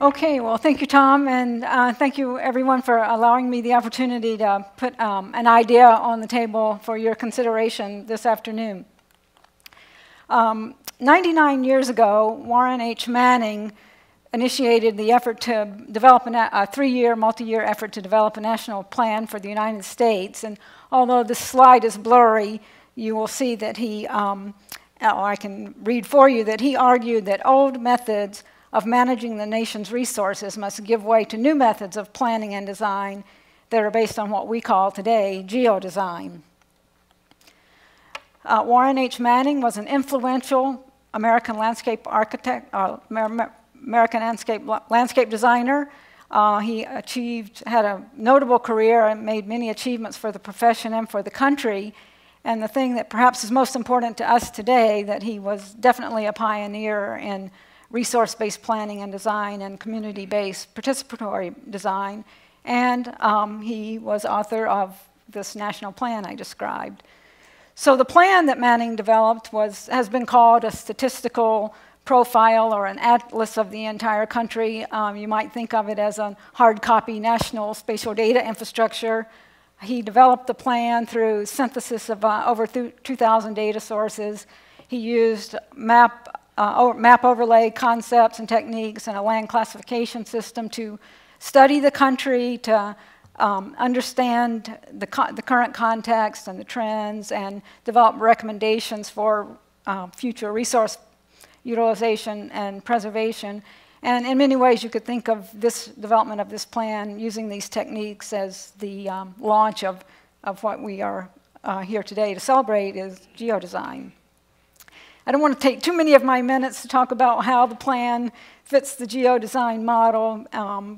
Okay, well, thank you, Tom, and thank you, everyone, for allowing me the opportunity to put an idea on the table for your consideration this afternoon. 99 years ago, Warren H. Manning initiated the effort to develop a three-year, multi-year effort to develop a national plan for the United States. And although this slide is blurry, you will see that he, I can read for you, that he argued that old methods of managing the nation's resources must give way to new methods of planning and design that are based on what we call today geodesign. Warren H. Manning was an influential American landscape architect, American landscape designer. He had a notable career and made many achievements for the profession and for the country. And the thing that perhaps is most important to us today, that he was definitely a pioneer in resource-based planning and design and community-based participatory design. And he was author of this national plan I described. So the plan that Manning developed has been called a statistical profile or an atlas of the entire country. You might think of it as a hard copy national spatial data infrastructure. He developed the plan through synthesis of over 2,000 data sources. He used map overlay concepts and techniques and a land classification system to study the country, to understand the current context and the trends, and develop recommendations for future resource utilization and preservation. And in many ways, you could think of this development of this plan using these techniques as the launch of what we are here today to celebrate is geodesign. I don't want to take too many of my minutes to talk about how the plan fits the geodesign model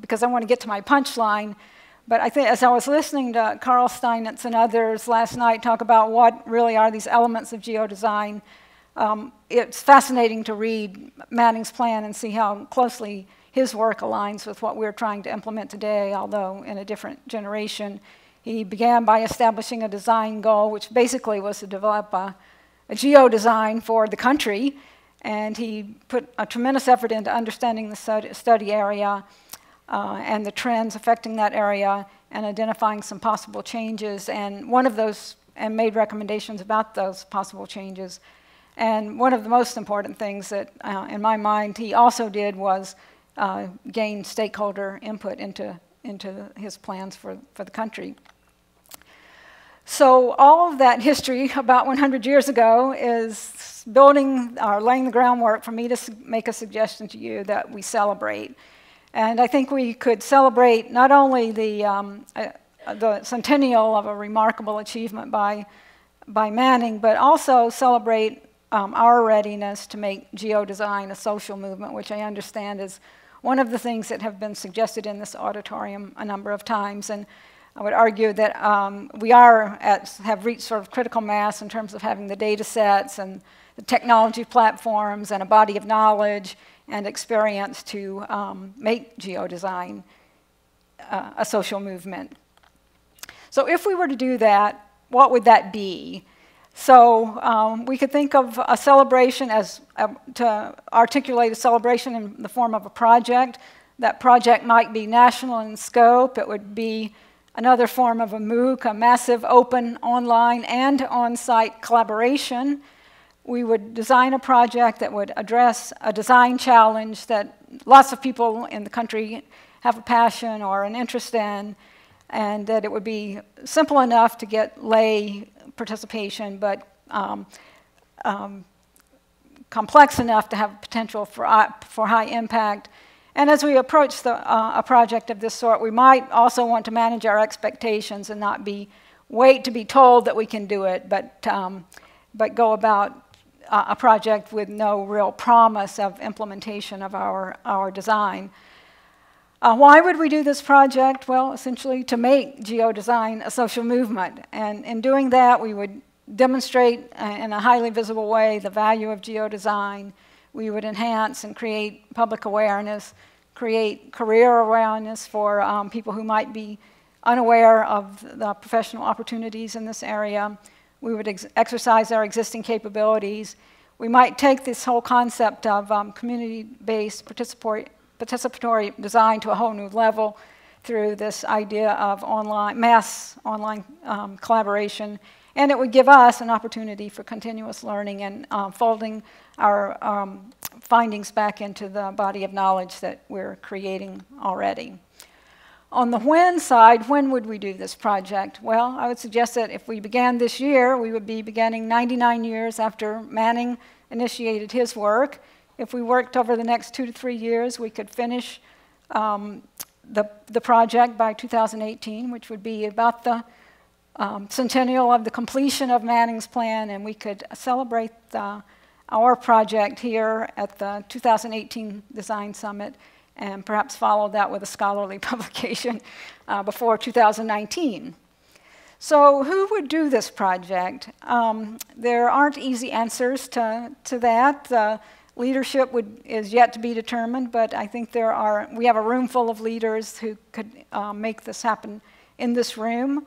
because I want to get to my punchline. But I think as I was listening to Carl Steinitz and others last night talk about what really are these elements of geodesign, it's fascinating to read Manning's plan and see how closely his work aligns with what we're trying to implement today, although in a different generation. He began by establishing a design goal, which basically was to develop a geodesign for the country, and he put a tremendous effort into understanding the study area and the trends affecting that area and identifying some possible changes, and made recommendations about those possible changes. And one of the most important things that, in my mind, he also did was gain stakeholder input into his plans for the country. So all of that history about 100 years ago is building or laying the groundwork for me to make a suggestion to you that we celebrate. And I think we could celebrate not only the centennial of a remarkable achievement by Manning, but also celebrate our readiness to make geodesign a social movement, which I understand is one of the things that have been suggested in this auditorium a number of times. And I would argue that we have reached sort of critical mass in terms of having the data sets and the technology platforms and a body of knowledge and experience to make geodesign a social movement. So if we were to do that, what would that be? So we could think of a celebration as to articulate a celebration in the form of a project. That project might be national in scope. It would be another form of a MOOC, a massive open online and on-site collaboration. We would design a project that would address a design challenge that lots of people in the country have a passion or an interest in, and that it would be simple enough to get lay participation, but complex enough to have potential for high impact. And as we approach a project of this sort, we might also want to manage our expectations and not wait to be told that we can do it, but go about a project with no real promise of implementation of our design. Why would we do this project? Well, essentially to make geodesign a social movement. And in doing that, we would demonstrate in a highly visible way the value of geodesign. We would enhance and create public awareness, create career awareness for people who might be unaware of the professional opportunities in this area. We would exercise our existing capabilities. We might take this whole concept of community-based participatory design to a whole new level through this idea of mass online collaboration. And it would give us an opportunity for continuous learning and folding our findings back into the body of knowledge that we're creating already. On the when side, when would we do this project? Well, I would suggest that if we began this year, we would be beginning 99 years after Manning initiated his work. If we worked over the next 2 to 3 years, we could finish the project by 2018, which would be about the centennial of the completion of Manning's plan, and we could celebrate our project here at the 2018 Design Summit, and perhaps follow that with a scholarly publication before 2019. So who would do this project? There aren't easy answers to that. Leadership is yet to be determined, but I think we have a room full of leaders who could make this happen in this room.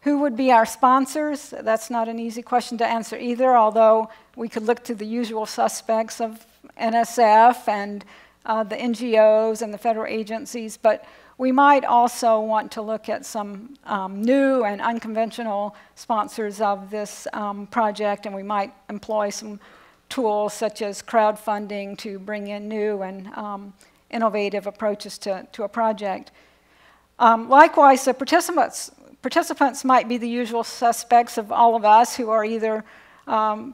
Who would be our sponsors? That's not an easy question to answer either, although we could look to the usual suspects of NSF and the NGOs and the federal agencies, but we might also want to look at some new and unconventional sponsors of this project, and we might employ some tools such as crowdfunding to bring in new and innovative approaches to a project. Likewise, the participants might be the usual suspects of all of us who are either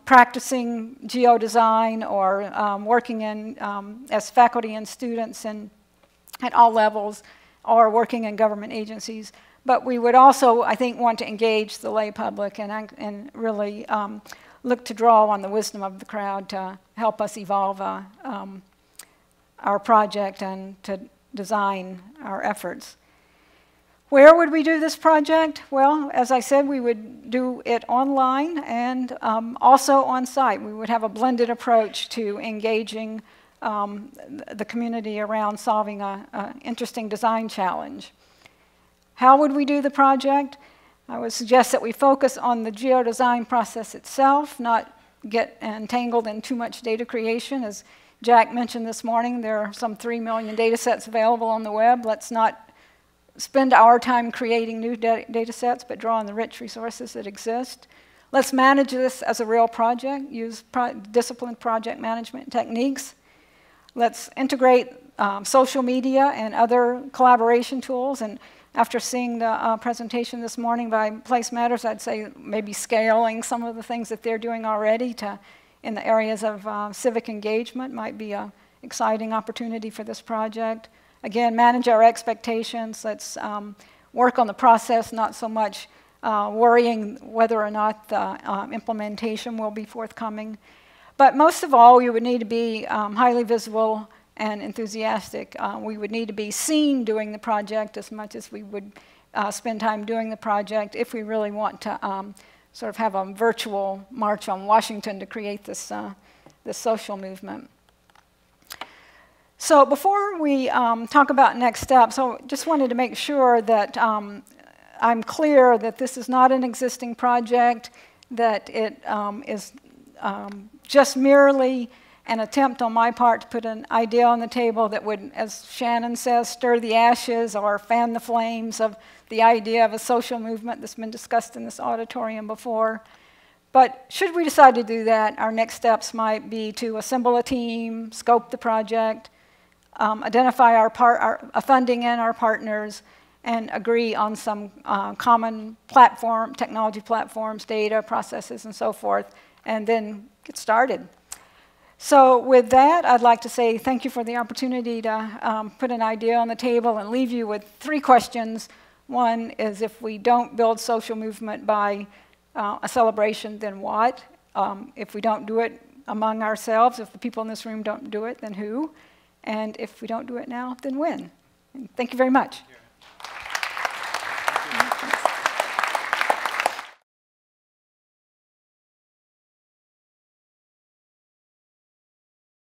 practicing geodesign or working in, as faculty and students at all levels, or working in government agencies. But we would also, I think, want to engage the lay public and really look to draw on the wisdom of the crowd to help us evolve our project and to design our efforts. Where would we do this project? Well, as I said, we would do it online and also on site. We would have a blended approach to engaging the community around solving an interesting design challenge. How would we do the project? I would suggest that we focus on the geodesign process itself, not get entangled in too much data creation. As Jack mentioned this morning, there are some 3 million data sets available on the web. Let's not spend our time creating new data sets, but draw on the rich resources that exist. Let's manage this as a real project, use disciplined project management techniques. Let's integrate social media and other collaboration tools. And after seeing the presentation this morning by Place Matters, I'd say maybe scaling some of the things that they're doing already in the areas of civic engagement might be an exciting opportunity for this project. Again, manage our expectations. Let's work on the process, not so much worrying whether or not the implementation will be forthcoming. But most of all, we would need to be highly visible and enthusiastic. We would need to be seen doing the project as much as we would spend time doing the project if we really want to sort of have a virtual march on Washington to create this social movement. So before we talk about next steps, I just wanted to make sure that I'm clear that this is not an existing project, that it is just merely an attempt on my part to put an idea on the table that would, as Shannon says, stir the ashes or fan the flames of the idea of a social movement that's been discussed in this auditorium before. But should we decide to do that, our next steps might be to assemble a team, scope the project, identify our funding and our partners, and agree on some common technology platforms, data, processes, and so forth, and then get started. So with that, I'd like to say thank you for the opportunity to put an idea on the table and leave you with 3 questions. One is, if we don't build social movement by a celebration, then what? If we don't do it among ourselves, if the people in this room don't do it, then who? And if we don't do it now, then when? And thank you very much. Yeah.